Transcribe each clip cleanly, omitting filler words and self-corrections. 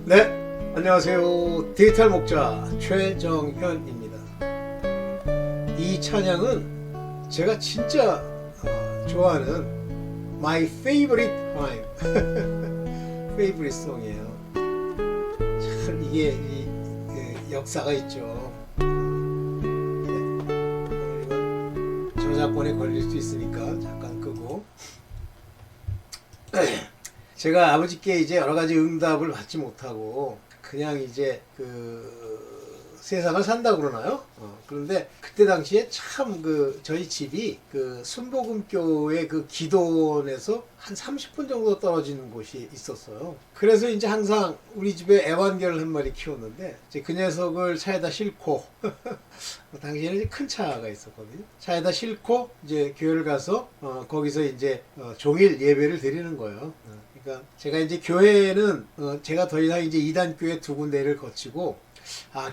네, 안녕하세요. 디지털 목자 최정현입니다. 이 찬양은 제가 진짜 좋아하는 My Favorite Time Favorite Song이에요. 참 이게 역사가 있죠. 저작권에 걸릴 수 있으니까 잠깐 끄고. 제가 아버지께 이제 여러 가지 응답을 받지 못하고 그냥 이제 세상을 산다 그러나요? 그런데 그때 당시에 참 저희 집이 순복음교회 기도원에서 한 30분 정도 떨어진 곳이 있었어요. 그래서 이제 항상 우리 집에 애완개를 한 마리 키웠는데 이제 그 녀석을 차에다 싣고 당시에는 이제 큰 차가 있었거든요. 차에다 싣고 이제 교회를 가서 거기서 이제 종일 예배를 드리는 거예요. 그러니까 제가 이제 교회는 제가 더 이상 이제 이단교회 두 군데를 거치고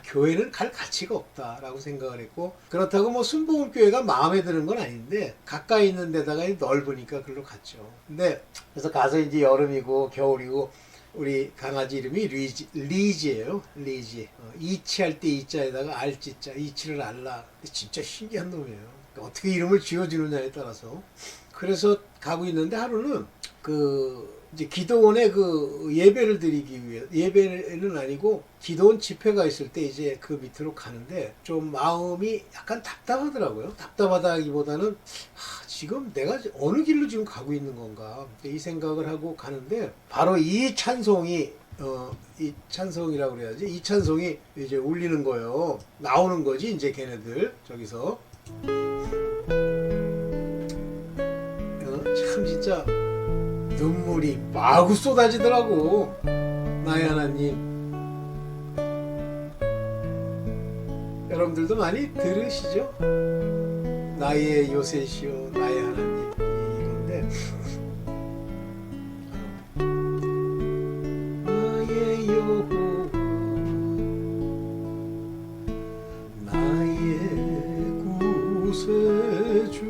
교회는 갈 가치가 없다라고 생각을 했고, 그렇다고 뭐 순복음교회가 마음에 드는 건 아닌데 가까이 있는 데다가 넓으니까 그걸로 갔죠. 근데 그래서 가서 이제 여름이고 겨울이고 우리 강아지 이름이 리지예요. 리지. 이치할 때 이자에다가 알지자, 이치를 알라. 진짜 신기한 놈이에요. 그러니까 어떻게 이름을 지어주느냐에 따라서. 그래서 가고 있는데 하루는 이제 기도원에 예배를 드리기 위해, 예배는 아니고 기도원 집회가 있을 때 이제 그 밑으로 가는데 좀 마음이 약간 답답하더라고요. 답답하다기보다는 지금 내가 어느 길로 지금 가고 있는 건가 이 생각을 하고 가는데 바로 이 찬송이 이 찬송이라고 그래야지, 이 찬송이 이제 울리는 거예요. 나오는 거지 이제 걔네들 저기서. 참 진짜 눈물이 마구 쏟아지더라고. 나의 하나님. 여러분들도 많이 들으시죠? 나의 요새시오, 나의 하나님. 이건데 나의 여호와, 나의 구세주,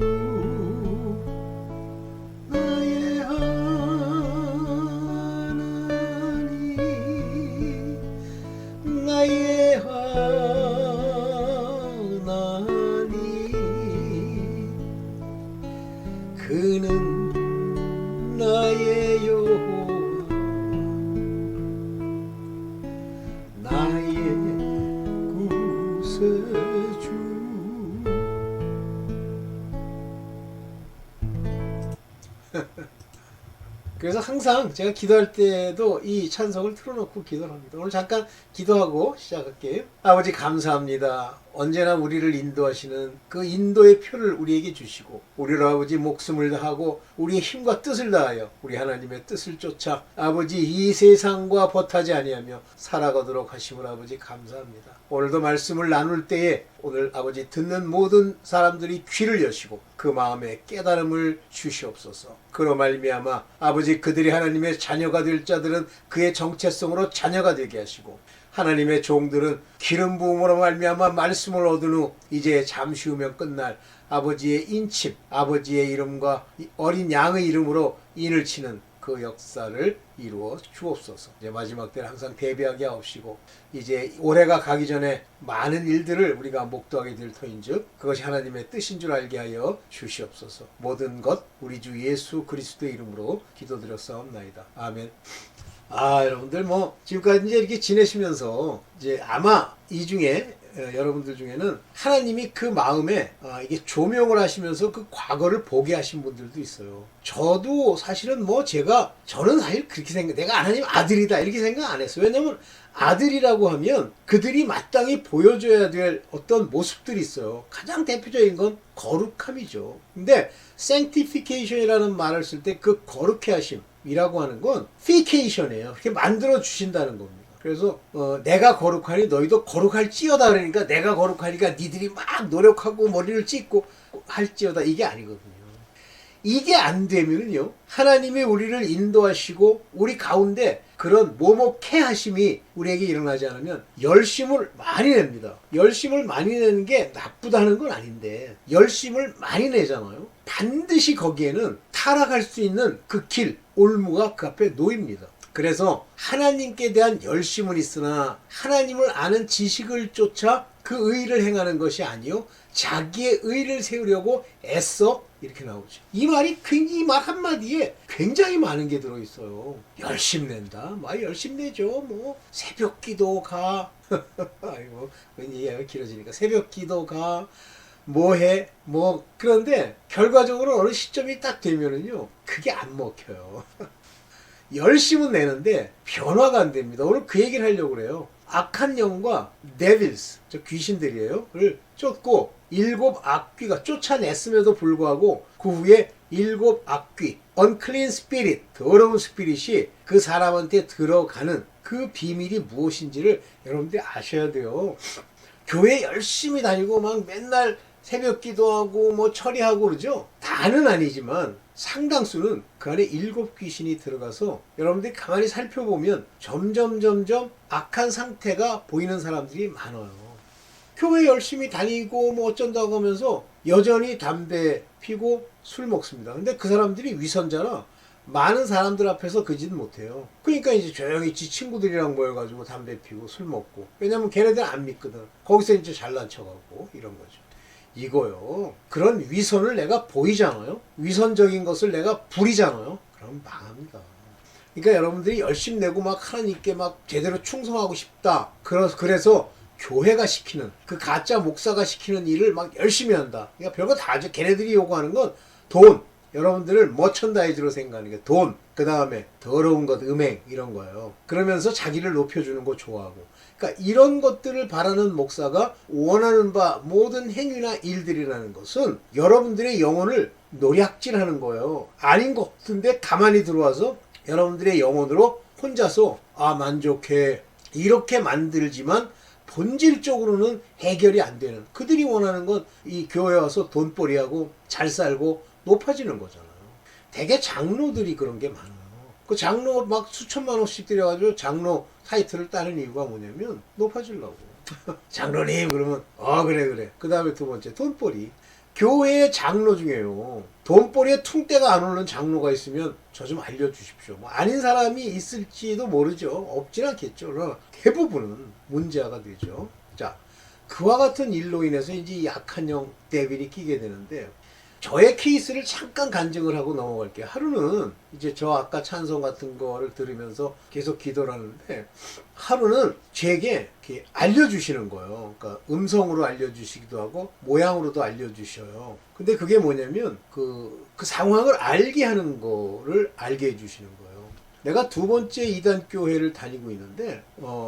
나의 하나님, 그는 나의 여호와, 나의 구세주. 그래서 항상 제가 기도할 때도 이 찬송을 틀어놓고 기도를 합니다. 오늘 잠깐 기도하고 시작할게요. 아버지 감사합니다. 언제나 우리를 인도하시는 그 인도의 표를 우리에게 주시고, 우리로 아버지 목숨을 다하고 우리의 힘과 뜻을 다하여 우리 하나님의 뜻을 쫓아 아버지 이 세상과 벗하지 아니하며 살아가도록 하심을 아버지 감사합니다. 오늘도 말씀을 나눌 때에 오늘 아버지 듣는 모든 사람들이 귀를 여시고 그 마음에 깨달음을 주시옵소서. 그로 말미암아 아버지 그들이 하나님의 자녀가 될 자들은 그의 정체성으로 자녀가 되게 하시고, 하나님의 종들은 기름 부음으로 말미암아 말씀을 얻은 후 이제 잠시 후면 끝날 아버지의 인침, 아버지의 이름과 어린 양의 이름으로 인을 치는 그 역사를 이루어 주옵소서. 이제 마지막 때를 항상 대비하게 하옵시고, 이제 올해가 가기 전에 많은 일들을 우리가 목도하게 될 터인즉 그것이 하나님의 뜻인 줄 알게 하여 주시옵소서. 모든 것 우리 주 예수 그리스도의 이름으로 기도드렸사옵나이다. 아멘. 여러분들 지금까지 이제 이렇게 지내시면서 이제 아마 이 중에 여러분들 중에는 하나님이 그 마음에 이게 조명을 하시면서 그 과거를 보게 하신 분들도 있어요. 저도 사실은 저는 사실 그렇게 내가 하나님 아들이다 이렇게 생각 안 했어요. 왜냐면 아들이라고 하면 그들이 마땅히 보여줘야 될 어떤 모습들이 있어요. 가장 대표적인 건 거룩함이죠. 근데 sanctification이라는 말을 쓸 때 그 거룩해 하심이라고 하는 건 fication이에요. 그렇게 만들어 주신다는 겁니다. 그래서 내가 거룩하니 너희도 거룩할지어다 그러니까 내가 거룩하니까 니들이 막 노력하고 머리를 찢고 할지어다 이게 아니거든요. 이게 안 되면은요, 하나님이 우리를 인도하시고 우리 가운데 그런 모목해 하심이 우리에게 일어나지 않으면 열심을 많이 냅니다. 열심을 많이 내는 게 나쁘다는 건 아닌데 열심을 많이 내잖아요. 반드시 거기에는 타락할 수 있는 그 길, 올무가 그 앞에 놓입니다. 그래서 하나님께 대한 열심은 있으나 하나님을 아는 지식을 쫓아 그 의를 행하는 것이 아니요 자기의 의를 세우려고 애써 이렇게 나오죠. 이 말이 굉장히 이 말 한마디에 굉장히 많은 게 들어있어요. 열심 낸다. 막 열심 내죠. 뭐 새벽 기도 가. 아이고 이해가 길어지니까 새벽 기도 가. 뭐해? 뭐 그런데 결과적으로 어느 시점이 딱 되면은요 그게 안 먹혀요. 열심은 내는데 변화가 안 됩니다. 오늘 그 얘기를 하려고 그래요. 악한 영과 devils, 저 귀신들이에요.를 쫓고 7 악귀가 쫓아냈음에도 불구하고 그 후에 7 악귀, unclean spirit, 더러운 스피릿이 그 사람한테 들어가는 그 비밀이 무엇인지를 여러분들이 아셔야 돼요. 교회 열심히 다니고 막 맨날 새벽 기도하고 뭐 처리하고 그러죠. 다는 아니지만 상당수는 그 안에 7 귀신이 들어가서 여러분들이 가만히 살펴보면 점점 악한 상태가 보이는 사람들이 많아요. 교회 열심히 다니고 뭐 어쩐다고 하면서 여전히 담배 피고 술 먹습니다. 근데 그 사람들이 위선자라 많은 사람들 앞에서 그 짓 못해요. 그러니까 이제 조용히 지 친구들이랑 모여가지고 담배 피고 술 먹고. 왜냐면 걔네들 안 믿거든. 거기서 이제 잘난 척하고 이런 거죠. 이거요. 그런 위선을 내가 보이잖아요. 위선적인 것을 내가 부리잖아요. 그럼 망합니다. 그러니까 여러분들이 열심히 내고 막 하나님께 막 제대로 충성하고 싶다. 그래서 교회가 시키는 그 가짜 목사가 시키는 일을 막 열심히 한다. 그러니까 별거 다 하죠. 걔네들이 요구하는 건 돈. 여러분들을 머천다이즈로 생각하는 게 돈. 그 다음에 더러운 것, 음행 이런 거예요. 그러면서 자기를 높여주는 거 좋아하고. 그러니까 이런 것들을 바라는 목사가 원하는 바 모든 행위나 일들이라는 것은 여러분들의 영혼을 노략질하는 거예요. 아닌 것 같은데 가만히 들어와서 여러분들의 영혼으로 혼자서 만족해 이렇게 만들지만 본질적으로는 해결이 안 되는, 그들이 원하는 건 이 교회 와서 돈벌이하고 잘 살고 높아지는 거잖아요. 대개 장로들이 그런 게 많아요. 그 장로 막 수천만 원씩 들여가지고 장로 타이틀을 따는 이유가 뭐냐면 높아지려고. 장로님 그러면 그래. 그 다음에 두 번째 돈벌이. 교회의 장로 중에요. 돈벌이에 퉁대가 안 오르는 장로가 있으면 저 좀 알려주십시오. 뭐 아닌 사람이 있을지도 모르죠. 없진 않겠죠. 그러나 대부분은 문제가 되죠. 자, 그와 같은 일로 인해서 이제 약한 영 데빌이 끼게 되는데, 저의 케이스를 잠깐 간증을 하고 넘어갈게요. 하루는 이제 저 아까 찬송 같은 거를 들으면서 계속 기도를 하는데, 하루는 제게 이렇게 알려주시는 거예요. 그러니까 음성으로 알려주시기도 하고 모양으로도 알려주셔요. 근데 그게 뭐냐면 그 상황을 알게 하는 거를 알게 해주시는 거예요. 내가 두 번째 이단 교회를 다니고 있는데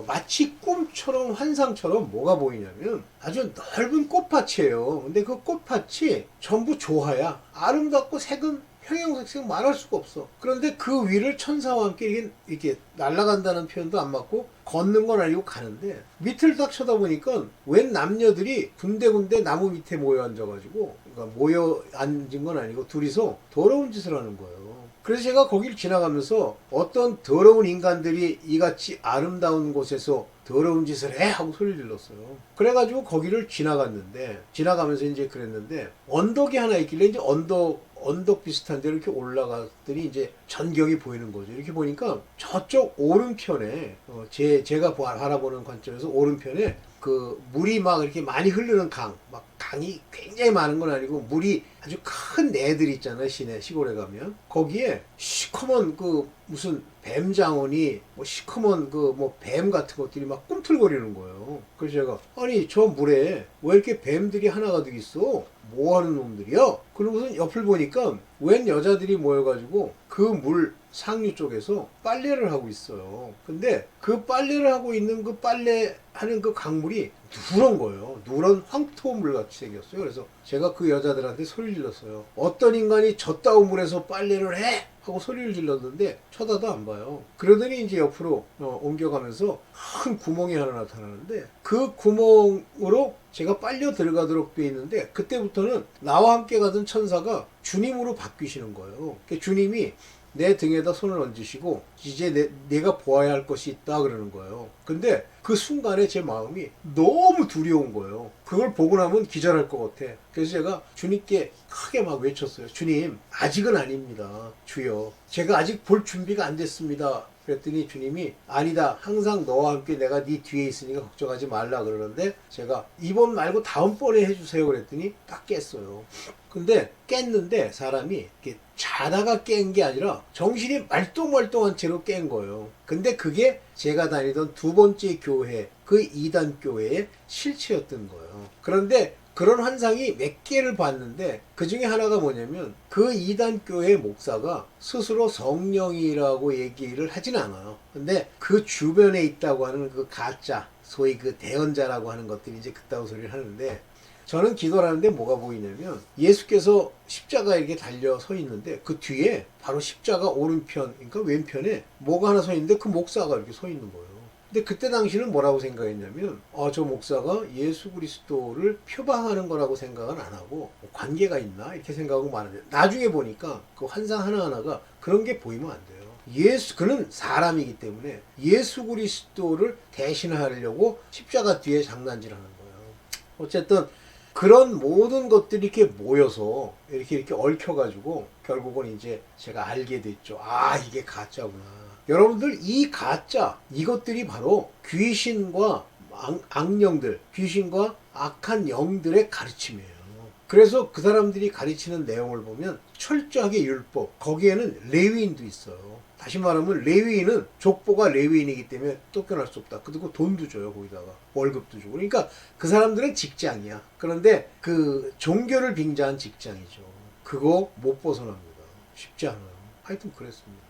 마치 꿈처럼 환상처럼 뭐가 보이냐면 아주 넓은 꽃밭이에요. 근데 그 꽃밭이 전부 조화야. 아름답고 색은 형형색색 말할 수가 없어. 그런데 그 위를 천사와 함께 이렇게 날아간다는 표현도 안 맞고 걷는 건 아니고 가는데, 밑을 딱 쳐다보니까 웬 남녀들이 군데군데 나무 밑에 모여 앉아가지고, 그러니까 모여 앉은 건 아니고 둘이서 더러운 짓을 하는 거예요. 그래서 제가 거기를 지나가면서 어떤 더러운 인간들이 이같이 아름다운 곳에서 더러운 짓을 해 하고 소리를 질렀어요. 그래가지고 거기를 지나가면서 이제 그랬는데, 언덕이 하나 있길래 이제 언덕 비슷한 데로 이렇게 올라갔더니 이제 전경이 보이는 거죠. 이렇게 보니까 저쪽 오른편에 제가 바라보는 관점에서 오른편에 그 물이 막 이렇게 많이 흐르는 강이 굉장히 많은 건 아니고 물이 아주 큰 내들 있잖아요. 시골에 가면 거기에 시커먼 그 무슨 뱀장어니 뭐 시커먼 그 뭐 뱀 같은 것들이 막 꿈틀거리는 거예요. 그래서 제가 아니 저 물에 왜 이렇게 뱀들이 하나가득 있어? 뭐 하는 놈들이야? 그러고서 옆을 보니까 웬 여자들이 모여가지고 그 물 상류 쪽에서 빨래를 하고 있어요. 근데 그 빨래를 하고 있는 그 빨래하는 그 강물이 누런 거예요. 누런 황토물 같이 생겼어요. 그래서 제가 그 여자들한테 소리를 질렀어요. 어떤 인간이 저따운 물에서 빨래를 해? 하고 소리를 질렀는데 쳐다도 안 봐요. 그러더니 이제 옆으로 옮겨가면서 큰 구멍이 하나 나타나는데, 그 구멍으로 제가 빨려 들어가도록 돼 있는데, 그때부터는 나와 함께 가던 천사가 주님으로 바뀌시는 거예요. 주님이 내 등에다 손을 얹으시고 이제 내가 보아야 할 것이 있다 그러는 거예요. 근데 그 순간에 제 마음이 너무 두려운 거예요. 그걸 보고 나면 기절할 것 같아. 그래서 제가 주님께 크게 막 외쳤어요. 주님, 아직은 아닙니다. 주여, 제가 아직 볼 준비가 안 됐습니다. 그랬더니 주님이 아니다. 항상 너와 함께 내가 네 뒤에 있으니까 걱정하지 말라 그러는데 제가 이번 말고 다음번에 해주세요 그랬더니 딱 깼어요. 근데 깼는데 사람이 이렇게 자다가 깬 게 아니라 정신이 말똥말똥한 채로 깬 거예요. 근데 그게 제가 다니던 두 번째 교회, 그 이단 교회의 실체였던 거예요. 그런데 그런 환상이 몇 개를 봤는데 그 중에 하나가 뭐냐면 그 이단 교회 목사가 스스로 성령이라고 얘기를 하진 않아요. 근데 그 주변에 있다고 하는 그 가짜, 소위 그 대언자라고 하는 것들이 이제 그따구 소리를 하는데 저는 기도를 하는데 뭐가 보이냐면 예수께서 십자가에 이렇게 달려 서 있는데 그 뒤에 바로 십자가 오른편, 그러니까 왼편에 뭐가 하나 서 있는데 그 목사가 이렇게 서 있는 거예요. 근데 그때 당시는 뭐라고 생각했냐면 저 목사가 예수 그리스도를 표방하는 거라고 생각은 안 하고 뭐 관계가 있나 이렇게 생각하고 마는데 나중에 보니까 그 환상 하나하나가 그런 게 보이면 안 돼요. 그는 사람이기 때문에 예수 그리스도를 대신하려고 십자가 뒤에 장난질하는 거예요. 어쨌든 그런 모든 것들이 이렇게 모여서 이렇게 얽혀가지고 결국은 이제 제가 알게 됐죠. 아, 이게 가짜구나. 여러분들 이 가짜 이것들이 바로 귀신과 악령들, 귀신과 악한 영들의 가르침이에요. 그래서 그 사람들이 가르치는 내용을 보면 철저하게 율법, 거기에는 레위인도 있어요. 다시 말하면 레위인은 족보가 레위인이기 때문에 쫓겨날 수 없다. 그리고 돈도 줘요. 거기다가 월급도 주고. 그러니까 그 사람들은 직장이야. 그런데 그 종교를 빙자한 직장이죠. 그거 못 벗어납니다. 쉽지 않아요. 하여튼 그랬습니다.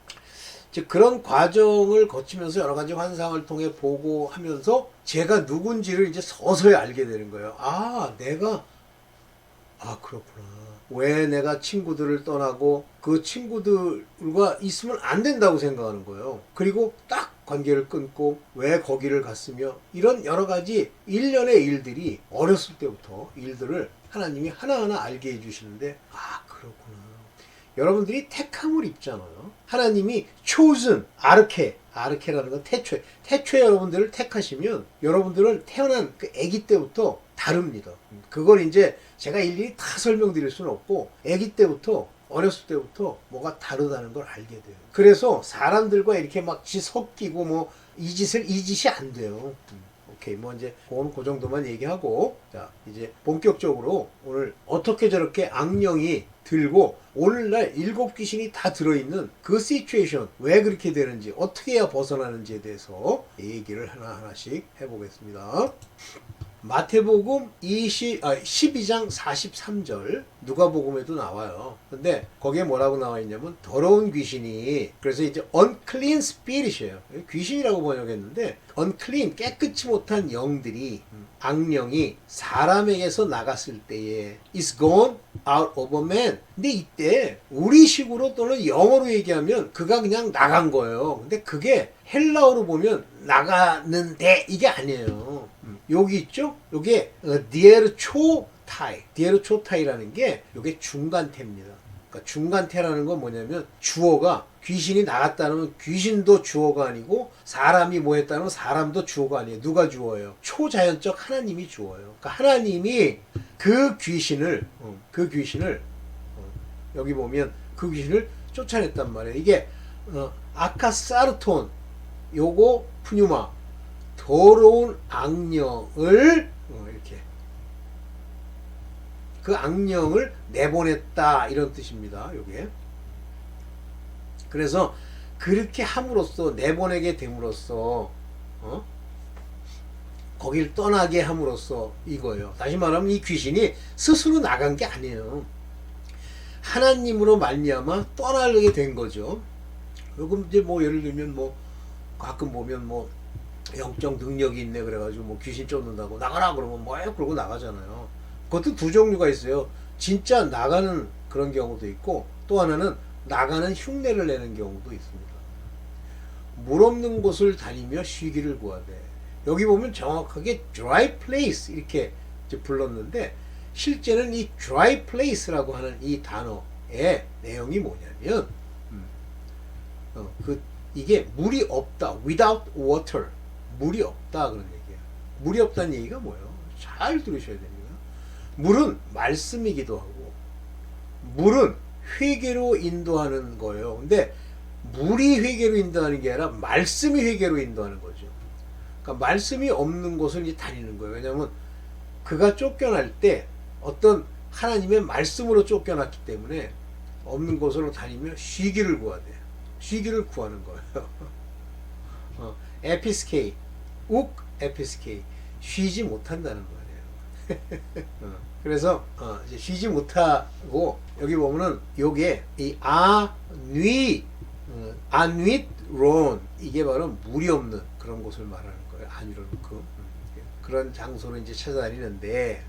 즉 그런 과정을 거치면서 여러 가지 환상을 통해 보고 하면서 제가 누군지를 이제 서서히 알게 되는 거예요. 그렇구나. 왜 내가 친구들을 떠나고 그 친구들과 있으면 안 된다고 생각하는 거예요. 그리고 딱 관계를 끊고 왜 거기를 갔으며 이런 여러 가지 일련의 일들이 어렸을 때부터 일들을 하나님이 하나하나 알게 해주시는데 그렇구나. 여러분들이 택함을 입잖아요. 하나님이 chosen, 아르케라는 건 태초에 여러분들을 택하시면 여러분들은 태어난 그 아기 때부터 다릅니다. 그걸 이제 제가 일일이 다 설명드릴 수는 없고 아기 때부터 어렸을 때부터 뭐가 다르다는 걸 알게 돼요. 그래서 사람들과 이렇게 막 섞이고 뭐 이 짓이 안 돼요. 오케이, 뭐 이제 그건 그 정도만 얘기하고 자 이제 본격적으로 오늘 어떻게 저렇게 악령이 들고 오늘날 7 귀신이 다 들어있는 그 시츄에이션 왜 그렇게 되는지 어떻게 해야 벗어나는지에 대해서 얘기를 하나하나씩 해보겠습니다. 마태복음 12장 43절 누가복음에도 나와요. 근데 거기에 뭐라고 나와 있냐면 더러운 귀신이 그래서 이제 unclean spirit이에요. 귀신이라고 번역했는데 unclean 깨끗이 못한 영들이 악령이 사람에게서 나갔을 때에 is gone out of a man. 근데 이때 우리식으로 또는 영어로 얘기하면 그가 그냥 나간 거예요. 근데 그게 헬라어로 보면 나가는데 이게 아니에요. 여기 있죠? 요게 디에르초타이라는 게 요게 중간태입니다. 그러니까 중간태라는 건 뭐냐면 주어가 귀신이 나갔다는 귀신도 주어가 아니고 사람이 뭐 했다는 사람도 주어가 아니에요. 누가 주어예요? 초자연적 하나님이 주어예요. 그러니까 하나님이 그 귀신을 여기 보면 그 귀신을 쫓아냈단 말이에요. 이게 아카사르톤 요거 푸뉴마 더러운 악령을 이렇게 그 악령을 내보냈다 이런 뜻입니다. 요게 그래서 그렇게 함으로써 내보내게 됨으로써 거기를 떠나게 함으로써 이거예요. 다시 말하면 이 귀신이 스스로 나간 게 아니에요. 하나님으로 말미암아 떠나게 된 거죠. 그리고 이제 뭐 예를 들면 뭐 가끔 보면 뭐 영적 능력이 있네 그래가지고 뭐 귀신 쫓는다고 나가라 그러면 뭐예요 그러고 나가잖아요. 그것도 두 종류가 있어요. 진짜 나가는 그런 경우도 있고 또 하나는 나가는 흉내를 내는 경우도 있습니다. 물 없는 곳을 다니며 쉬기를 구하되 여기 보면 정확하게 dry place 이렇게 불렀는데 실제는 이 dry place라고 하는 이 단어의 내용이 뭐냐면 이게 물이 없다 without water 물이 없다 그런 얘기예요. 물이 없다는 얘기가 뭐예요? 잘 들으셔야 됩니다. 물은 말씀이기도 하고 물은 회개로 인도하는 거예요. 근데 물이 회개로 인도하는 게 아니라 말씀이 회개로 인도하는 거죠. 그러니까 말씀이 없는 곳을 이제 다니는 거예요. 왜냐하면 그가 쫓겨날 때 어떤 하나님의 말씀으로 쫓겨났기 때문에 없는 곳으로 다니며 쉬기를 구하대. 쉬기를 구하는 거예요. 에피스케이, 욱 에피스케이, 쉬지 못한다는 거예요. 그래서 이제 쉬지 못하고 여기 보면은 요게 이 아뉘론 이게 바로 물이 없는 그런 곳을 말하는 거예요. 아뉘론그 그런 장소를 이제 찾아다니는데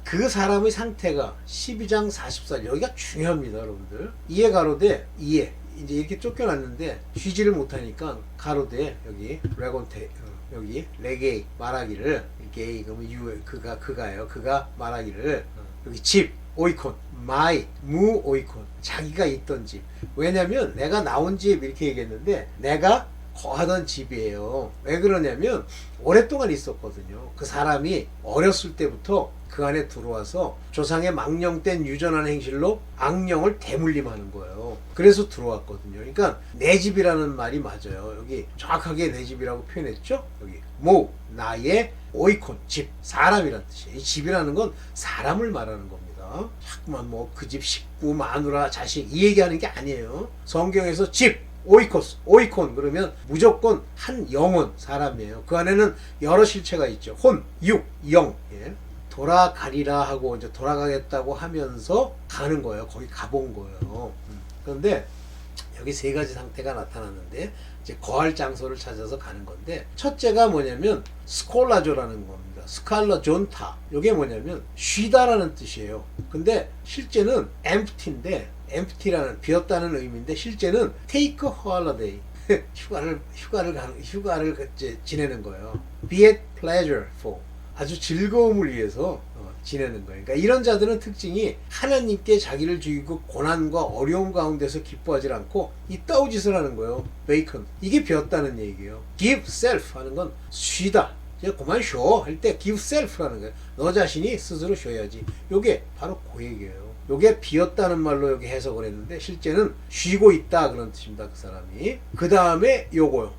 그 사람의 상태가 12장 44절 여기가 중요합니다, 여러분들. 이에 가로되 이에 이제 이렇게 쫓겨났는데 쉬지를 못하니까 가로되 여기 레곤테 여기 레게이 말하기를 게이 그러면 그가요. 그가 말하기를 여기 집 오이콘 마이 무 오이콘 자기가 있던 집. 왜냐면 내가 나온 집 이렇게 얘기했는데 내가 거하던 집이에요. 왜 그러냐면 오랫동안 있었거든요. 그 사람이 어렸을 때부터 그 안에 들어와서 조상의 망령된 유전하는 행실로 악령을 대물림하는 거예요. 그래서 들어왔거든요. 그러니까 내 집이라는 말이 맞아요. 여기 정확하게 내 집이라고 표현했죠. 여기 모 나의 오이콘 집 사람이란 뜻이에요. 이 집이라는 건 사람을 말하는 겁니다. 자꾸만 뭐 그 집 식구 마누라 자식 이 얘기하는 게 아니에요. 성경에서 집 오이코스, 오이콘 그러면 무조건 한 영혼 사람이에요. 그 안에는 여러 실체가 있죠. 혼, 육, 영. 예. 돌아가리라 하고 이제 돌아가겠다고 하면서 가는 거예요. 거기 가본 거예요. 그런데 여기 세 가지 상태가 나타났는데 이제 거할 장소를 찾아서 가는 건데 첫째가 뭐냐면 스콜라조라는 겁니다. 스칼라 존타. 이게 뭐냐면 쉬다라는 뜻이에요. 근데 실제는 empty인데 empty라는 비었다는 의미인데 실제는 take a holiday 휴가를 지내는 거예요. be at pleasureful 아주 즐거움을 위해서 지내는 거예요. 그러니까 이런 자들은 특징이 하나님께 자기를 죽이고 고난과 어려움 가운데서 기뻐하지 않고 이따오짓을 하는 거예요. 베이컨 이게 비었다는 얘기예요. give self 하는 건 쉬다. 이제 그만 쉬어 할 때 give self라는 거예요. 너 자신이 스스로 쉬어야지. 요게 바로 그 얘기예요. 요게 비었다는 말로 여기 해석을 했는데 실제는 쉬고 있다 그런 뜻입니다. 그 사람이. 그 다음에 요거요.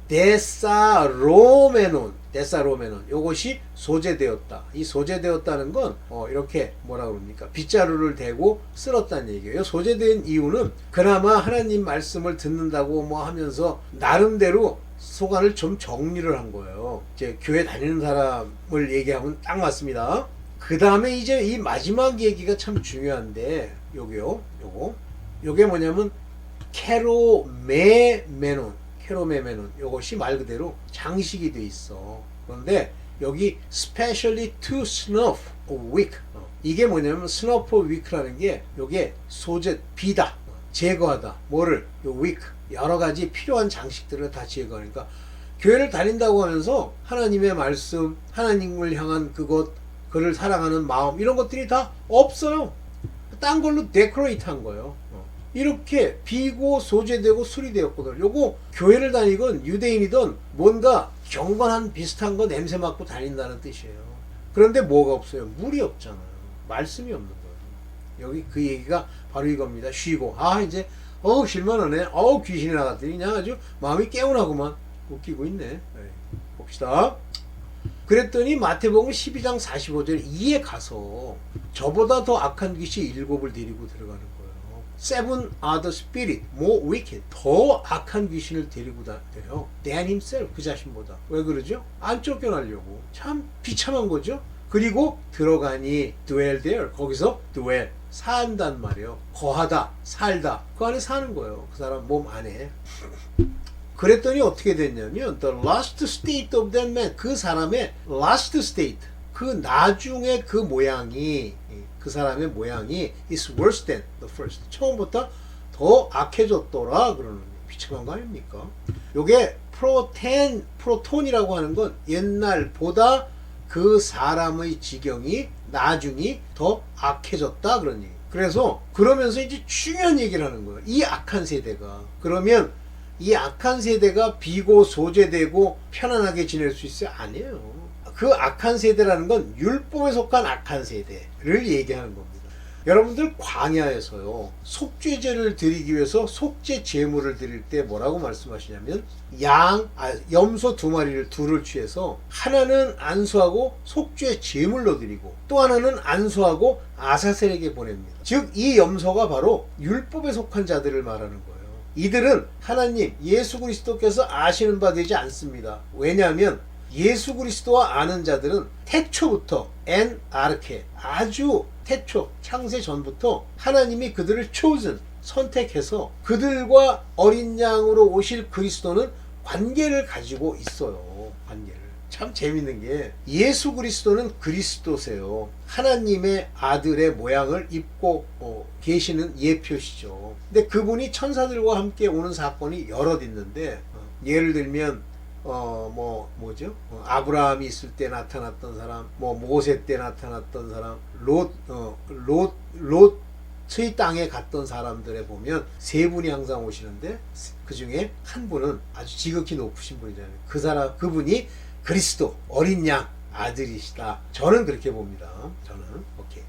데사로메논 요것이 소재되었다. 이 소재되었다는 건 이렇게 뭐라 그럽니까? 빗자루를 대고 쓸었다는 얘기예요. 소재된 이유는 그나마 하나님 말씀을 듣는다고 뭐 하면서 나름대로 소관을 좀 정리를 한 거예요. 이제 교회 다니는 사람을 얘기하면 딱 맞습니다. 그 다음에 이제 이 마지막 얘기가 참 중요한데 요게 뭐냐면 케로메메논 요것이 말 그대로 장식이 돼 있어. 그런데 여기 specially to snuff a wick 이게 뭐냐면 snuff a wick라는 게 요게 소재 비다 제거하다 뭐를 요 wick 여러 가지 필요한 장식들을 다 제거하니까 교회를 다닌다고 하면서 하나님의 말씀 하나님을 향한 그를 사랑하는 마음 이런 것들이 다 없어요. 딴 걸로 데코레이트 한 거예요. 이렇게 비고 소재되고 수리되었거든. 요거 교회를 다니건 유대인이든 뭔가 경건한 비슷한 거 냄새 맡고 다닌다는 뜻이에요. 그런데 뭐가 없어요? 물이 없잖아요. 말씀이 없는 거예요. 여기 그 얘기가 바로 이겁니다. 쉬고 이제 실만하네. 귀신이 나갔더니 그냥 아주 마음이 개운하구만. 웃기고 있네. 네. 봅시다. 그랬더니 마태복음 12장 45절 이에 가서 저보다 더 악한 귀신 7을 데리고 들어가는 거예요. Seven are the spirit more wicked. 더 악한 귀신을 데리고 다녀요. than himself. 그 자신보다. 왜 그러죠? 안 쫓겨나려고. 참 비참한 거죠. 그리고 들어가니 dwell there. 거기서 dwell. 산단 말이에요. 거하다, 살다. 그 안에 사는 거예요. 그 사람 몸 안에. 그랬더니 어떻게 됐냐면 the last state of that man 그 사람의 last state 그 나중에 그 모양이 그 사람의 모양이 is worse than the first 처음부터 더 악해졌더라 그러는 비참한 거 아닙니까? 요게 프로톤이라고 하는 건 옛날보다 그 사람의 지경이 나중이 더 악해졌다 그런 얘기. 그래서 그러면서 이제 중요한 얘기를 하는 거예요. 이 악한 세대가 그러면 이 악한 세대가 비고 소재되고 편안하게 지낼 수 있어요? 아니에요. 그 악한 세대라는 건 율법에 속한 악한 세대를 얘기하는 겁니다. 여러분들 광야에서요 속죄제를 드리기 위해서 속죄 제물을 드릴 때 뭐라고 말씀하시냐면 염소 2마리를 둘을 취해서 하나는 안수하고 속죄 제물로 드리고 또 하나는 안수하고 아사셀에게 보냅니다. 즉 이 염소가 바로 율법에 속한 자들을 말하는 거예요. 이들은 하나님 예수 그리스도께서 아시는 바 되지 않습니다. 왜냐하면 예수 그리스도와 아는 자들은 태초부터 아르케 아주 태초 창세 전부터 하나님이 그들을 chosen 선택해서 그들과 어린 양으로 오실 그리스도는 관계를 가지고 있어요. 관계를. 참 재밌는 게 예수 그리스도는 그리스도세요. 하나님의 아들의 모양을 입고 계시는 예표시죠. 근데 그분이 천사들과 함께 오는 사건이 여럿 있는데 예를 들면 아브라함이 있을 때 나타났던 사람, 모세 때 나타났던 사람, 롯의 땅에 갔던 사람들에 보면 세 분이 항상 오시는데 그 중에 한 분은 아주 지극히 높으신 분이잖아요. 그분이 그리스도 어린 양 아들이시다. 저는 그렇게 봅니다. 저는 오케이.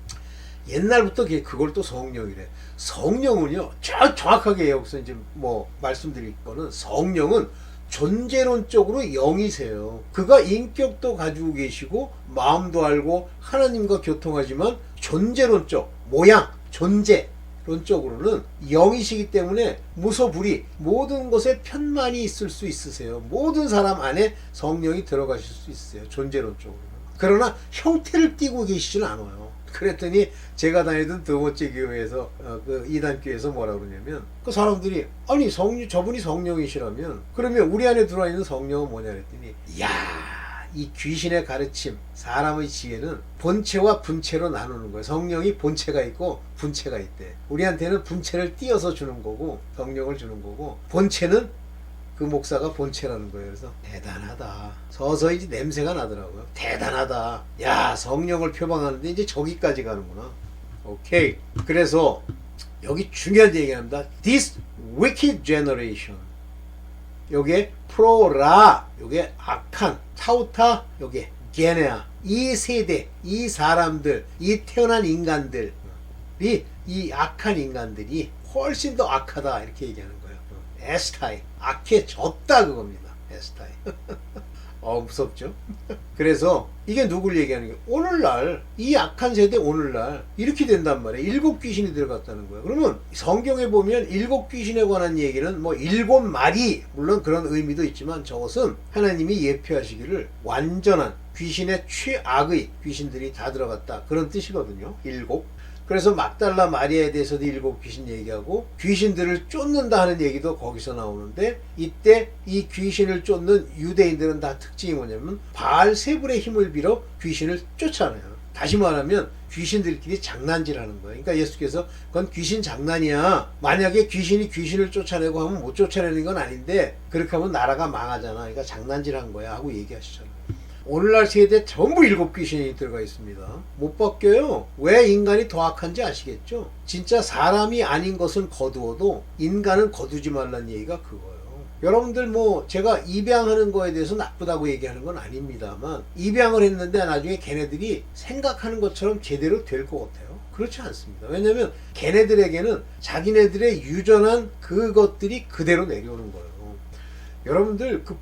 옛날부터 그걸 또 성령이래. 성령은요, 정확하게 여기서 이제 말씀드릴 거는 성령은 존재론적으로 영이세요. 그가 인격도 가지고 계시고 마음도 알고 하나님과 교통하지만 존재론적 모양 존재론적으로는 영이시기 때문에 무소불위 모든 것에 편만이 있을 수 있으세요. 모든 사람 안에 성령이 들어가실 수 있어요. 존재론적으로는. 그러나 형태를 띠고 계시지는 않아요. 그랬더니 제가 다니던 2번째 교회에서 그 이단교회에서 뭐라 그러냐면 그 사람들이 아니 저분이 성령이시라면 그러면 우리 안에 들어와 있는 성령은 뭐냐 그랬더니 이 귀신의 가르침 사람의 지혜는 본체와 분체로 나누는 거예요. 성령이 본체가 있고 분체가 있대. 우리한테는 분체를 띄어서 주는 거고 성령을 주는 거고 본체는 그 목사가 본체라는 거예요. 그래서 대단하다. 서서히 이제 냄새가 나더라고요. 대단하다. 야, 성령을 표방하는데 이제 저기까지 가는구나. 오케이. 그래서 여기 중요한 얘기합니다. This wicked generation. 요게 프로라. 요게 악한. 타우타. 요게 게네아. 이 세대, 이 사람들, 이 태어난 인간들이 이 악한 인간들이 훨씬 더 악하다 이렇게 얘기하는 거예요. 에스타이 악해졌다 그겁니다. 에스타이. 무섭죠? 그래서 이게 누굴 얘기하는 게 오늘날 이 악한 세대 오늘날 이렇게 된단 말이에요. 7 귀신이 들어갔다는 거예요. 그러면 성경에 보면 7 귀신에 관한 얘기는 7 마리 물론 그런 의미도 있지만 저것은 하나님이 예표하시기를 완전한 귀신의 최악의 귀신들이 다 들어갔다 그런 뜻이거든요. 7. 그래서 막달라 마리아에 대해서도 7 귀신 얘기하고 귀신들을 쫓는다 하는 얘기도 거기서 나오는데 이때 이 귀신을 쫓는 유대인들은 다 특징이 뭐냐면 바알세불의 힘을 빌어 귀신을 쫓아내요. 다시 말하면 귀신들끼리 장난질하는 거예요. 그러니까 예수께서 그건 귀신 장난이야. 만약에 귀신이 귀신을 쫓아내고 하면 못 쫓아내는 건 아닌데 그렇게 하면 나라가 망하잖아. 그러니까 장난질한 거야 하고 얘기하시잖아요. 오늘날 세대에 전부 7 귀신이 들어가 있습니다. 못 바뀌어요. 왜 인간이 더 악한지 아시겠죠? 진짜 사람이 아닌 것은 거두어도 인간은 거두지 말라는 얘기가 그거예요. 여러분들 제가 입양하는 거에 대해서 나쁘다고 얘기하는 건 아닙니다만 입양을 했는데 나중에 걔네들이 생각하는 것처럼 제대로 될 것 같아요. 그렇지 않습니다. 왜냐하면 걔네들에게는 자기네들의 유전한 그것들이 그대로 내려오는 거예요. 여러분들 그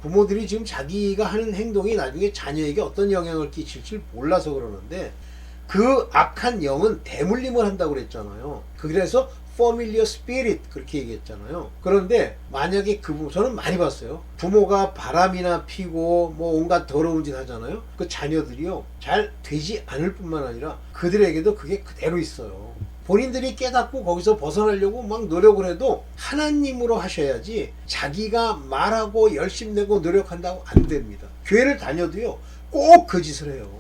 부모들이 지금 자기가 하는 행동이 나중에 자녀에게 어떤 영향을 끼칠지 몰라서 그러는데 그 악한 영은 대물림을 한다고 그랬잖아요. 그래서 familiar spirit 그렇게 얘기했잖아요. 그런데 만약에 저는 많이 봤어요. 부모가 바람이나 피고 온갖 더러운 짓 하잖아요. 그 자녀들이요 잘 되지 않을 뿐만 아니라 그들에게도 그게 그대로 있어요. 본인들이 깨닫고 거기서 벗어나려고 막 노력을 해도 하나님으로 하셔야지 자기가 말하고 열심히 내고 노력한다고 안 됩니다. 교회를 다녀도요 꼭 그 짓을 해요.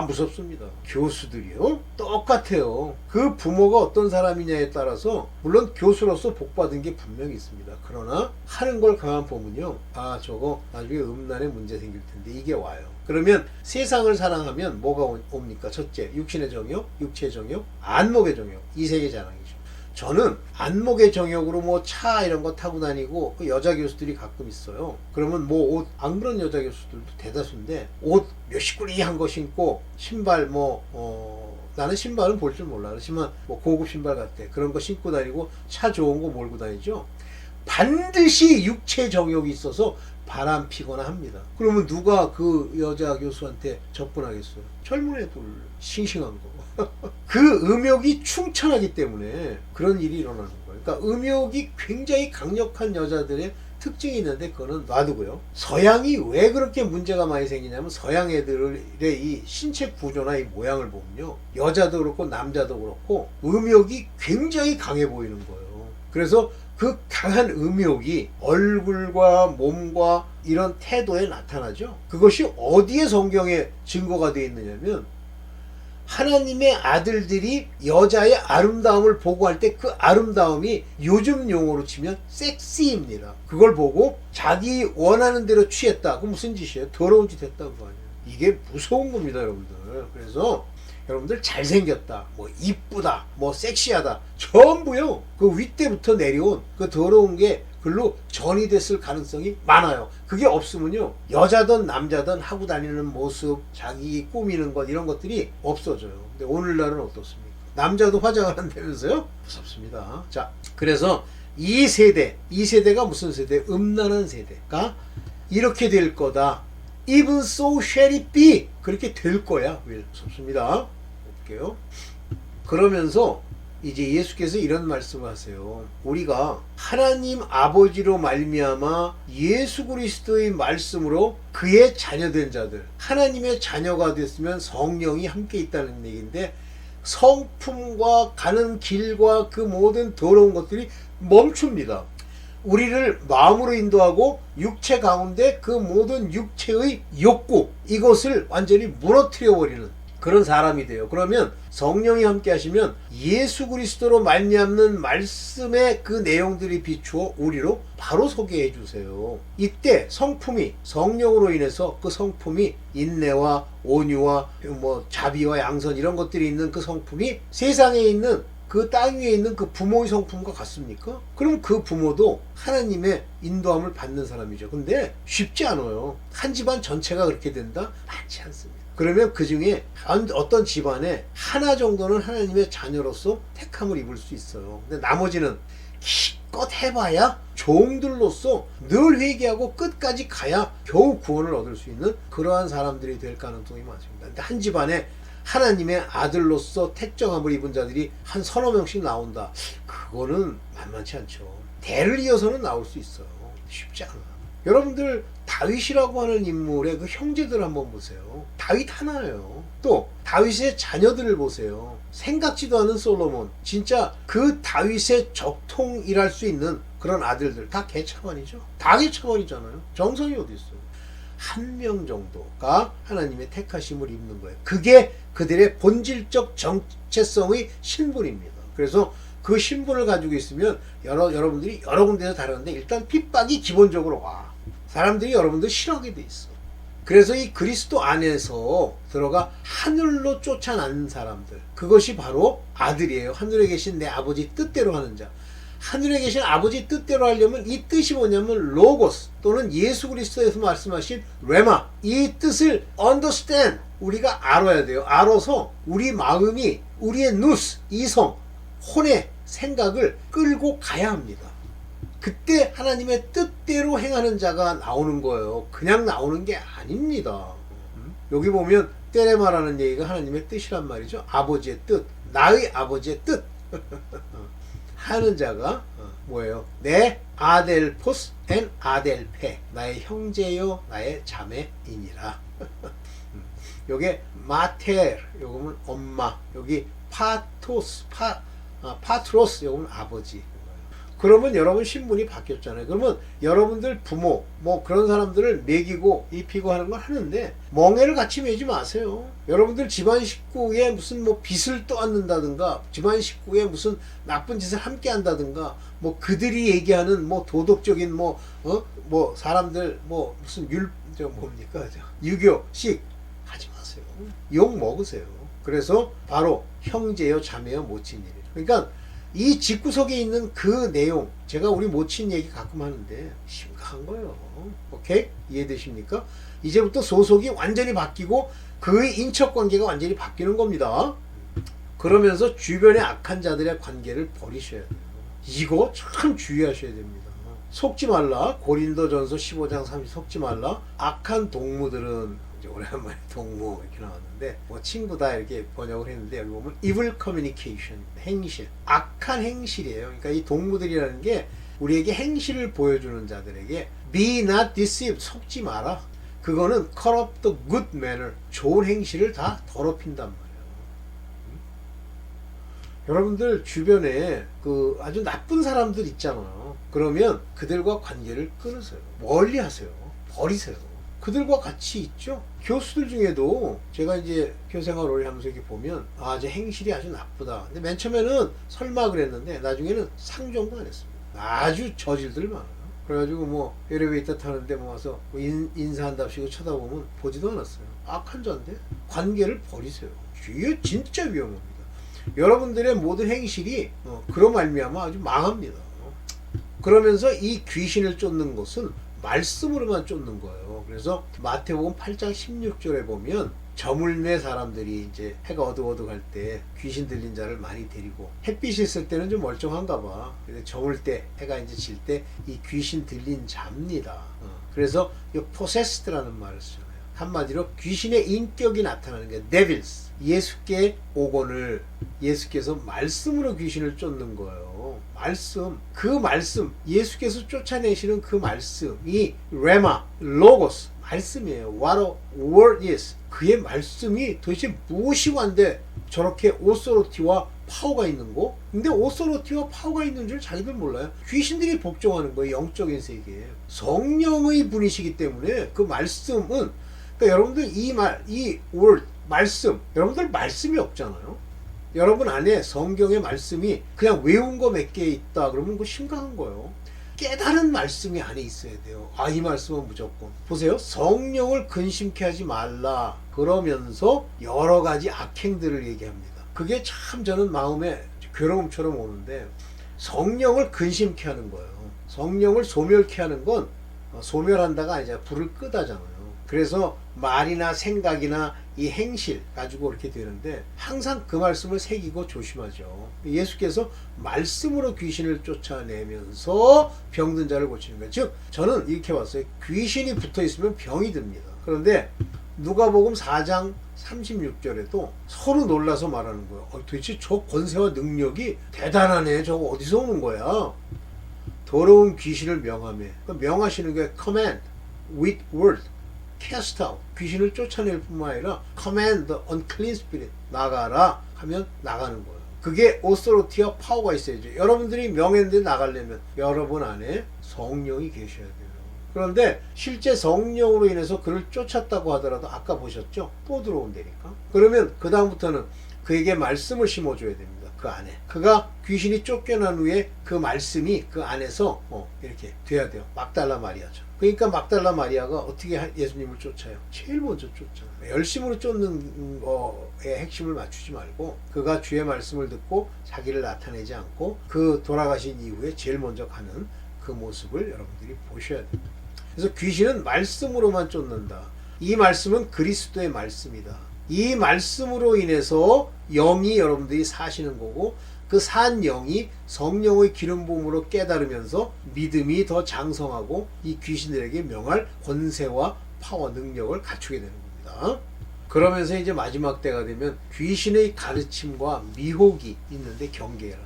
무섭습니다. 교수들이요 똑같아요. 그 부모가 어떤 사람이냐에 따라서 물론 교수로서 복받은 게 분명히 있습니다. 그러나 하는 걸 가만 보면요 저거 나중에 음란에 문제 생길 텐데 이게 와요. 그러면 세상을 사랑하면 뭐가 옵니까? 첫째, 육신의 정욕, 육체의 정욕, 안목의 정욕, 이세계 자랑이죠. 저는 안목의 정욕으로 차 이런 거 타고 다니고 그 여자 교수들이 가끔 있어요. 그러면 옷 안 그런 여자 교수들도 대다수인데 옷 몇십 구리한 거 신고 신발 나는 신발은 볼 줄 몰라. 그렇지만 뭐 고급 신발 같대. 그런 거 신고 다니고 차 좋은 거 몰고 다니죠. 반드시 육체 정욕이 있어서 바람 피거나 합니다. 그러면 누가 그 여자 교수한테 접근하겠어요? 젊은 애들, 싱싱한 거. 그 음욕이 충천하기 때문에 그런 일이 일어나는 거예요. 그러니까 음욕이 굉장히 강력한 여자들의 특징이 있는데 그거는 놔두고요. 서양이 왜 그렇게 문제가 많이 생기냐면 서양 애들의 이 신체 구조나 이 모양을 보면요. 여자도 그렇고 남자도 그렇고 음욕이 굉장히 강해 보이는 거예요. 그래서 그 강한 음욕이 얼굴과 몸과 이런 태도에 나타나죠. 그것이 어디에 성경에 증거가 되어 있느냐면 하나님의 아들들이 여자의 아름다움을 보고 할 때 그 아름다움이 요즘 용어로 치면 섹시입니다. 그걸 보고 자기 원하는 대로 취했다. 그 무슨 짓이에요? 더러운 짓 했다는 거 아니에요. 이게 무서운 겁니다, 여러분들. 그래서 여러분들 잘생겼다, 뭐 이쁘다, 뭐 섹시하다, 전부요 그 윗대부터 내려온 그 더러운 게 글로 전이 됐을 가능성이 많아요. 그게 없으면요 여자든 남자든 하고 다니는 모습, 자기 꾸미는 것 이런 것들이 없어져요. 근데 오늘날은 어떻습니까? 남자도 화장을 한다면서요? 무섭습니다. 자, 그래서 이 세대가 무슨 세대? 음란한 세대가 이렇게 될 거다. Even so shall it be. 그렇게 될 거야. 왜? 무섭습니다. 볼게요. 그러면서 이제 예수께서 이런 말씀을 하세요. 우리가 하나님 아버지로 말미암아 예수 그리스도의 말씀으로 그의 자녀된 자들, 하나님의 자녀가 됐으면 성령이 함께 있다는 얘기인데 성품과 가는 길과 그 모든 더러운 것들이 멈춥니다. 우리를 마음으로 인도하고 육체 가운데 그 모든 육체의 욕구 이것을 완전히 무너뜨려 버리는 그런 사람이 돼요. 그러면 성령이 함께 하시면 예수 그리스도로 말미암는 말씀의 그 내용들이 비추어 우리로 바로 소개해 주세요. 이때 성품이 성령으로 인해서 그 성품이 인내와 온유와 뭐 자비와 양선 이런 것들이 있는 그 성품이 세상에 있는 그 땅 위에 있는 그 부모의 성품과 같습니까? 그럼 그 부모도 하나님의 인도함을 받는 사람이죠. 근데 쉽지 않아요. 한 집안 전체가 그렇게 된다? 많지 않습니다. 그러면 그 중에 어떤 집안에 하나 정도는 하나님의 자녀로서 택함을 입을 수 있어요. 근데 나머지는 기껏 해봐야 종들로서 늘 회개하고 끝까지 가야 겨우 구원을 얻을 수 있는 그러한 사람들이 될 가능성이 많습니다. 근데 한 집안에 하나님의 아들로서 택정함을 입은 자들이 한 서너 명씩 나온다. 그거는 만만치 않죠. 대를 이어서는 나올 수 있어요. 쉽지 않아. 여러분들 다윗이라고 하는 인물의 그 형제들 한번 보세요. 다윗 하나예요. 또 다윗의 자녀들을 보세요. 생각지도 않은 솔로몬. 진짜 그 다윗의 적통이랄 수 있는 그런 아들들 다 개차반이죠. 다 개차반이잖아요. 정성이 어디 있어요? 한 명 정도가 하나님의 택하심을 입는 거예요. 그게 그들의 본질적 정체성의 신분입니다. 그래서 그 신분을 가지고 있으면 여러분들이 여러 군데서 다르는데 일단 핍박이 기본적으로 와. 사람들이 여러분들 싫어하게 돼 있어. 그래서 이 그리스도 안에서 들어가 하늘로 쫓아나는 사람들, 그것이 바로 아들이에요. 하늘에 계신 내 아버지 뜻대로 하는 자. 하늘에 계신 아버지 뜻대로 하려면 이 뜻이 뭐냐면 로고스 또는 예수 그리스도에서 말씀하신 레마, 이 뜻을 understand, 우리가 알아야 돼요. 알아서 우리 마음이 우리의 누스, 이성, 혼의 생각을 끌고 가야 합니다. 그때 하나님의 뜻대로 행하는 자가 나오는 거예요. 그냥 나오는 게 아닙니다. 여기 보면 때레마라는 얘기가 하나님의 뜻이란 말이죠. 아버지의 뜻, 나의 아버지의 뜻 하는 자가 뭐예요? 내 아델포스 앤 아델페, 나의 형제요 나의 자매이니라. 요게 마텔, 요거는 엄마, 여기 파트로스, 요거는 아버지. 그러면 여러분 신분이 바뀌었잖아요. 그러면 여러분들 부모 뭐 그런 사람들을 먹이고 입히고 하는 걸 하는데 멍해를 같이 매지 마세요. 여러분들 집안 식구에 무슨 뭐 빚을 떠안는다든가 집안 식구에 무슨 나쁜 짓을 함께 한다든가 뭐 그들이 얘기하는 뭐 도덕적인 뭐 사람들 뭐 무슨 유교식 하지 마세요. 욕 먹으세요. 그래서 바로 형제요 자매요 모친이래요. 그러니까 이 집구석에 있는 그 내용, 제가 우리 모친 얘기 가끔 하는데 심각한 거예요. 오케이? 이해되십니까? 이제부터 소속이 완전히 바뀌고 그의 인척관계가 완전히 바뀌는 겁니다. 그러면서 주변의 악한 자들의 관계를 버리셔야 돼요. 이거 참 주의하셔야 됩니다. 속지 말라. 고린도전서 15장 30 속지 말라. 악한 동무들은 이제 오랜만에 동무 이렇게 나왔는데 뭐 친구다 이렇게 번역을 했는데 여기 보면 evil communication 행실 악한 행실이에요. 그러니까 이 동무들이라는 게 우리에게 행실을 보여주는 자들에게 be not deceived 속지 마라. 그거는 corrupt the good manner 좋은 행실을 다 더럽힌단 말이에요. 여러분들 주변에 그 아주 나쁜 사람들 있잖아요. 그러면 그들과 관계를 끊으세요. 멀리 하세요. 버리세요. 그들과 같이 있죠. 교수들 중에도 제가 이제 교생활 오래 하면서 이렇게 보면 제 행실이 아주 나쁘다. 근데 맨 처음에는 설마 그랬는데 나중에는 상종도 안 했습니다. 아주 저질들 많아요. 그래가지고 뭐 엘리베이터 타는데 뭐 와서 뭐 인사한답시고 쳐다보면 보지도 않았어요. 악한 자인데 관계를 버리세요. 이게 진짜 위험합니다. 여러분들의 모든 행실이 그로 말미암아 아주 망합니다. 그러면서 이 귀신을 쫓는 것은 말씀으로만 쫓는 거예요. 그래서 마태복음 8장 16절에 보면 저물매 사람들이 이제 해가 어둑어둑할 때 귀신 들린 자를 많이 데리고 햇빛이 있을 때는 좀 멀쩡한가 봐. 근데 저물 때 해가 이제 질 때 이 귀신 들린 자입니다. 그래서 이 possessed라는 말을 쓰잖아요. 한마디로 귀신의 인격이 나타나는 게 devils. 예수께 오건을 예수께서 말씀으로 귀신을 쫓는 거예요. 말씀. 그 말씀. 예수께서 쫓아내시는 그 말씀이 레마, 로고스. 말씀이에요. What a word is. 그의 말씀이 도대체 무엇이 관데 저렇게 오소로티와 파워가 있는 거? 근데 오소로티와 파워가 있는 줄 자기들 몰라요. 귀신들이 복종하는 거예요. 영적인 세계에. 성령의 분이시기 때문에 그 말씀은 그러니까 여러분들 이 word, 말씀, 여러분들 말씀이 없잖아요. 여러분 안에 성경의 말씀이 그냥 외운 거 몇 개 있다 그러면 그거 심각한 거예요. 깨달은 말씀이 안에 있어야 돼요. 이 말씀은 무조건. 보세요. 성령을 근심케 하지 말라. 그러면서 여러 가지 악행들을 얘기합니다. 그게 참 저는 마음에 괴로움처럼 오는데 성령을 근심케 하는 거예요. 성령을 소멸케 하는 건 소멸한다가 아니라 불을 끄다잖아요. 그래서 말이나 생각이나 이 행실 가지고 그렇게 되는데 항상 그 말씀을 새기고 조심하죠. 예수께서 말씀으로 귀신을 쫓아내면서 병든 자를 고치는 거예요. 즉 저는 이렇게 봤어요. 귀신이 붙어 있으면 병이 듭니다. 그런데 누가복음 4장 36절에도 서로 놀라서 말하는 거예요. 도대체 저 권세와 능력이 대단하네. 저거 어디서 오는 거야? 더러운 귀신을 명하며. 명하시는 게 command with word. cast out 귀신을 쫓아낼 뿐만 아니라 command the unclean spirit 나가라 하면 나가는 거예요. 그게 authority와 파워가 있어야죠. 여러분들이 명했는데 나가려면 여러분 안에 성령이 계셔야 돼요. 그런데 실제 성령으로 인해서 그를 쫓았다고 하더라도 아까 보셨죠? 또 들어온다니까. 그러면 그 다음부터는 그에게 말씀을 심어줘야 됩니다. 그 안에 그가 귀신이 쫓겨난 후에 그 말씀이 그 안에서 이렇게 돼야 돼요. 막달라 마리아죠. 그러니까 막달라 마리아가 어떻게 예수님을 쫓아요? 제일 먼저 쫓잖아요. 열심으로 쫓는 거에 핵심을 맞추지 말고 그가 주의 말씀을 듣고 자기를 나타내지 않고 그 돌아가신 이후에 제일 먼저 가는 그 모습을 여러분들이 보셔야 됩니다. 그래서 귀신은 말씀으로만 쫓는다. 이 말씀은 그리스도의 말씀이다. 이 말씀으로 인해서 영이 여러분들이 사시는 거고 그 산 영이 성령의 기름 부음으로 깨달으면서 믿음이 더 장성하고 이 귀신들에게 명할 권세와 파워 능력을 갖추게 되는 겁니다. 그러면서 이제 마지막 때가 되면 귀신의 가르침과 미혹이 있는데 경계해라.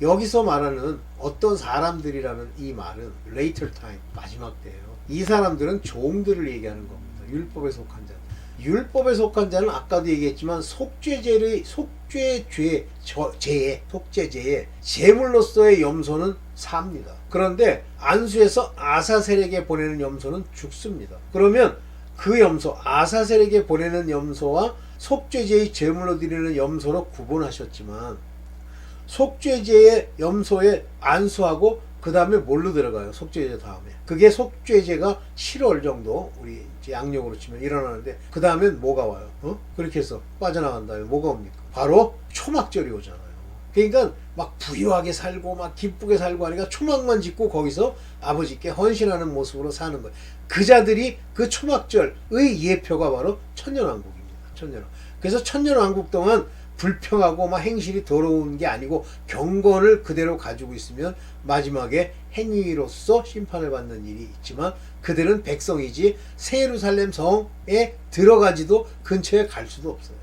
여기서 말하는 어떤 사람들이라는 이 말은 later time 마지막 때예요. 이 사람들은 종들을 얘기하는 겁니다. 율법에 속한 자. 율법에 속한 자는 아까도 얘기했지만 속죄제의 제물로서의 염소는 삽니다. 그런데 안수에서 아사셀에게 보내는 염소는 죽습니다. 그러면 그 염소 아사셀에게 보내는 염소와 속죄제의 제물로 드리는 염소로 구분하셨지만 속죄제의 염소에 안수하고 그 다음에 뭘로 들어가요? 속죄제 다음에. 그게 속죄제가 7월 정도 우리 양력으로 치면 일어나는데 그 다음엔 뭐가 와요? 그렇게 해서 빠져나간 다음에 뭐가 옵니까? 바로 초막절이 오잖아요. 그러니까 막 부유하게 살고 막 기쁘게 살고 하니까 초막만 짓고 거기서 아버지께 헌신하는 모습으로 사는 거예요. 그 자들이 그 초막절의 예표가 바로 천년왕국입니다. 천년왕국. 그래서 천년왕국 동안 불평하고 막 행실이 더러운 게 아니고 경건을 그대로 가지고 있으면 마지막에 행위로서 심판을 받는 일이 있지만 그들은 백성이지 새 예루살렘 성에 들어가지도 근처에 갈 수도 없어요.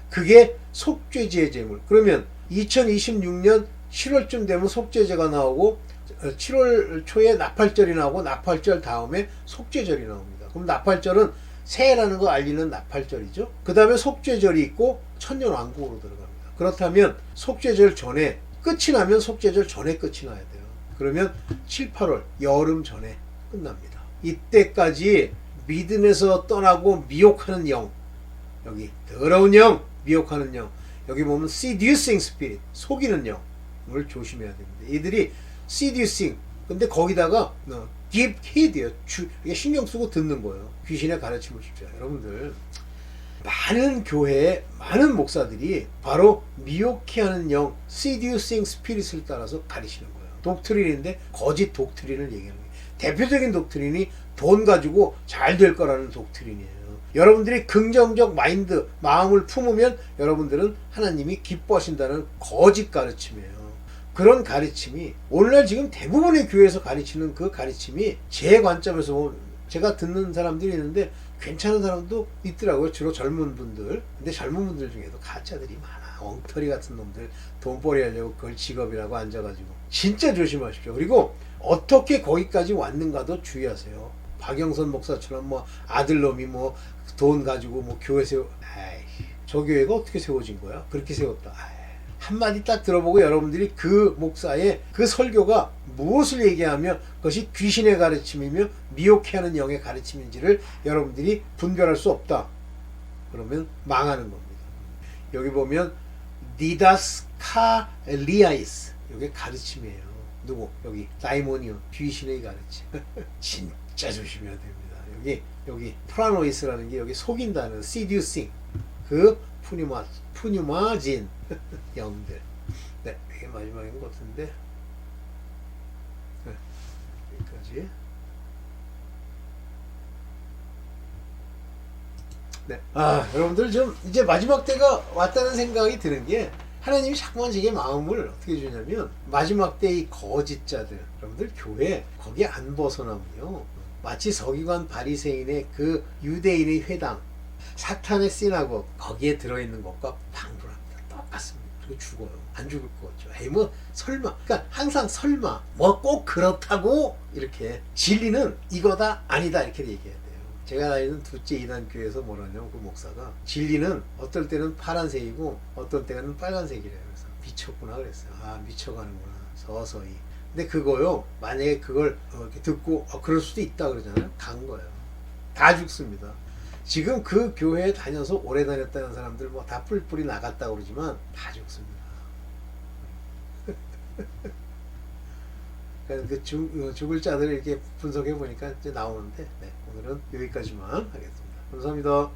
그게 속죄제의 제물. 그러면 2026년 7월쯤 되면 속죄제가 나오고 7월 초에 나팔절이 나오고 나팔절 다음에 속죄절이 나옵니다. 그럼 나팔절은 새해라는 거 알리는 나팔절이죠. 그 다음에 속죄절이 있고 천년왕국으로 들어갑니다. 그렇다면 속죄절 전에 끝이 나면 속죄절 전에 끝이 나야 돼요. 그러면 7, 8월 여름 전에 끝납니다. 이때까지 믿음에서 떠나고 미혹하는 영, 여기 더러운 영, 미혹하는 영, 여기 보면 seducing spirit, 속이는 영을 조심해야 됩니다. 이들이 seducing, 근데 거기다가 give heed예요. 이게 신경 쓰고 듣는 거예요. 귀신의 가르침을 쉽죠. 여러분들 많은 교회에 많은 목사들이 바로 미혹해 하는 영, seducing spirit을 따라서 가르치는 거예요. 독트린인데 거짓 독트린을 얘기하는 거예요. 대표적인 독트린이 돈 가지고 잘 될 거라는 독트린이에요. 여러분들이 긍정적 마인드, 마음을 품으면 여러분들은 하나님이 기뻐하신다는 거짓 가르침이에요. 그런 가르침이 오늘날 지금 대부분의 교회에서 가르치는 그 가르침이 제 관점에서 보면 제가 듣는 사람들이 있는데 괜찮은 사람도 있더라고요. 주로 젊은 분들. 근데 젊은 분들 중에도 가짜들이 많아. 엉터리 같은 놈들 돈벌이 하려고 그걸 직업이라고 앉아가지고 진짜 조심하십시오. 그리고 어떻게 거기까지 왔는가도 주의하세요. 박영선 목사처럼 뭐 아들놈이 뭐 돈 가지고 뭐 교회 저 교회가 어떻게 세워진 거야? 그렇게 세웠다. 한마디 딱 들어보고 여러분들이 그 목사의 그 설교가 무엇을 얘기하며 그것이 귀신의 가르침이며 미혹해 하는 영의 가르침인지를 여러분들이 분별할 수 없다. 그러면 망하는 겁니다. 여기 보면 니다스 카리아이스, 이게 가르침이에요. 누구? 여기 다이모니온, 귀신의 가르침. 진짜 조심해야 됩니다. 여기 프라노이스라는 게 여기 속인다는 seducing, 그 푸뉴마진 영들. 네, 이게 마지막인 것 같은데. 네, 여기까지. 네. 여러분들 좀 이제 마지막 때가 왔다는 생각이 드는 게 하나님이 자꾸만 제게 마음을 어떻게 주냐면 마지막 때 이 거짓자들, 여러분들 교회 거기에 안 벗어나면요. 마치 서기관 바리새인의 그 유대인의 회당, 사탄의 씨나고 거기에 들어있는 것과 방불합니다. 똑같습니다. 그리고 죽어요. 안 죽을 것 같죠. 에이 뭐 설마. 그러니까 항상 설마 뭐 꼭 그렇다고 이렇게 진리는 이거다 아니다 이렇게 얘기해야 돼요. 제가 다니는 두째 이단 교회에서 뭐라냐면 그 목사가 진리는 어떨 때는 파란색이고 어떨 때는 빨간색이래요. 그래서 미쳤구나 그랬어요. 미쳐가는구나 서서히. 근데 그거요, 만약에 그걸 이렇게 듣고 그럴 수도 있다 그러잖아요. 간 거예요. 다 죽습니다. 지금 그 교회에 다녀서 오래 다녔다는 사람들 뭐 다 뿔뿔이 나갔다 그러지만 다 죽습니다. 그 죽을 자들을 이렇게 분석해 보니까 이제 나오는데, 네, 오늘은 여기까지만 하겠습니다. 감사합니다.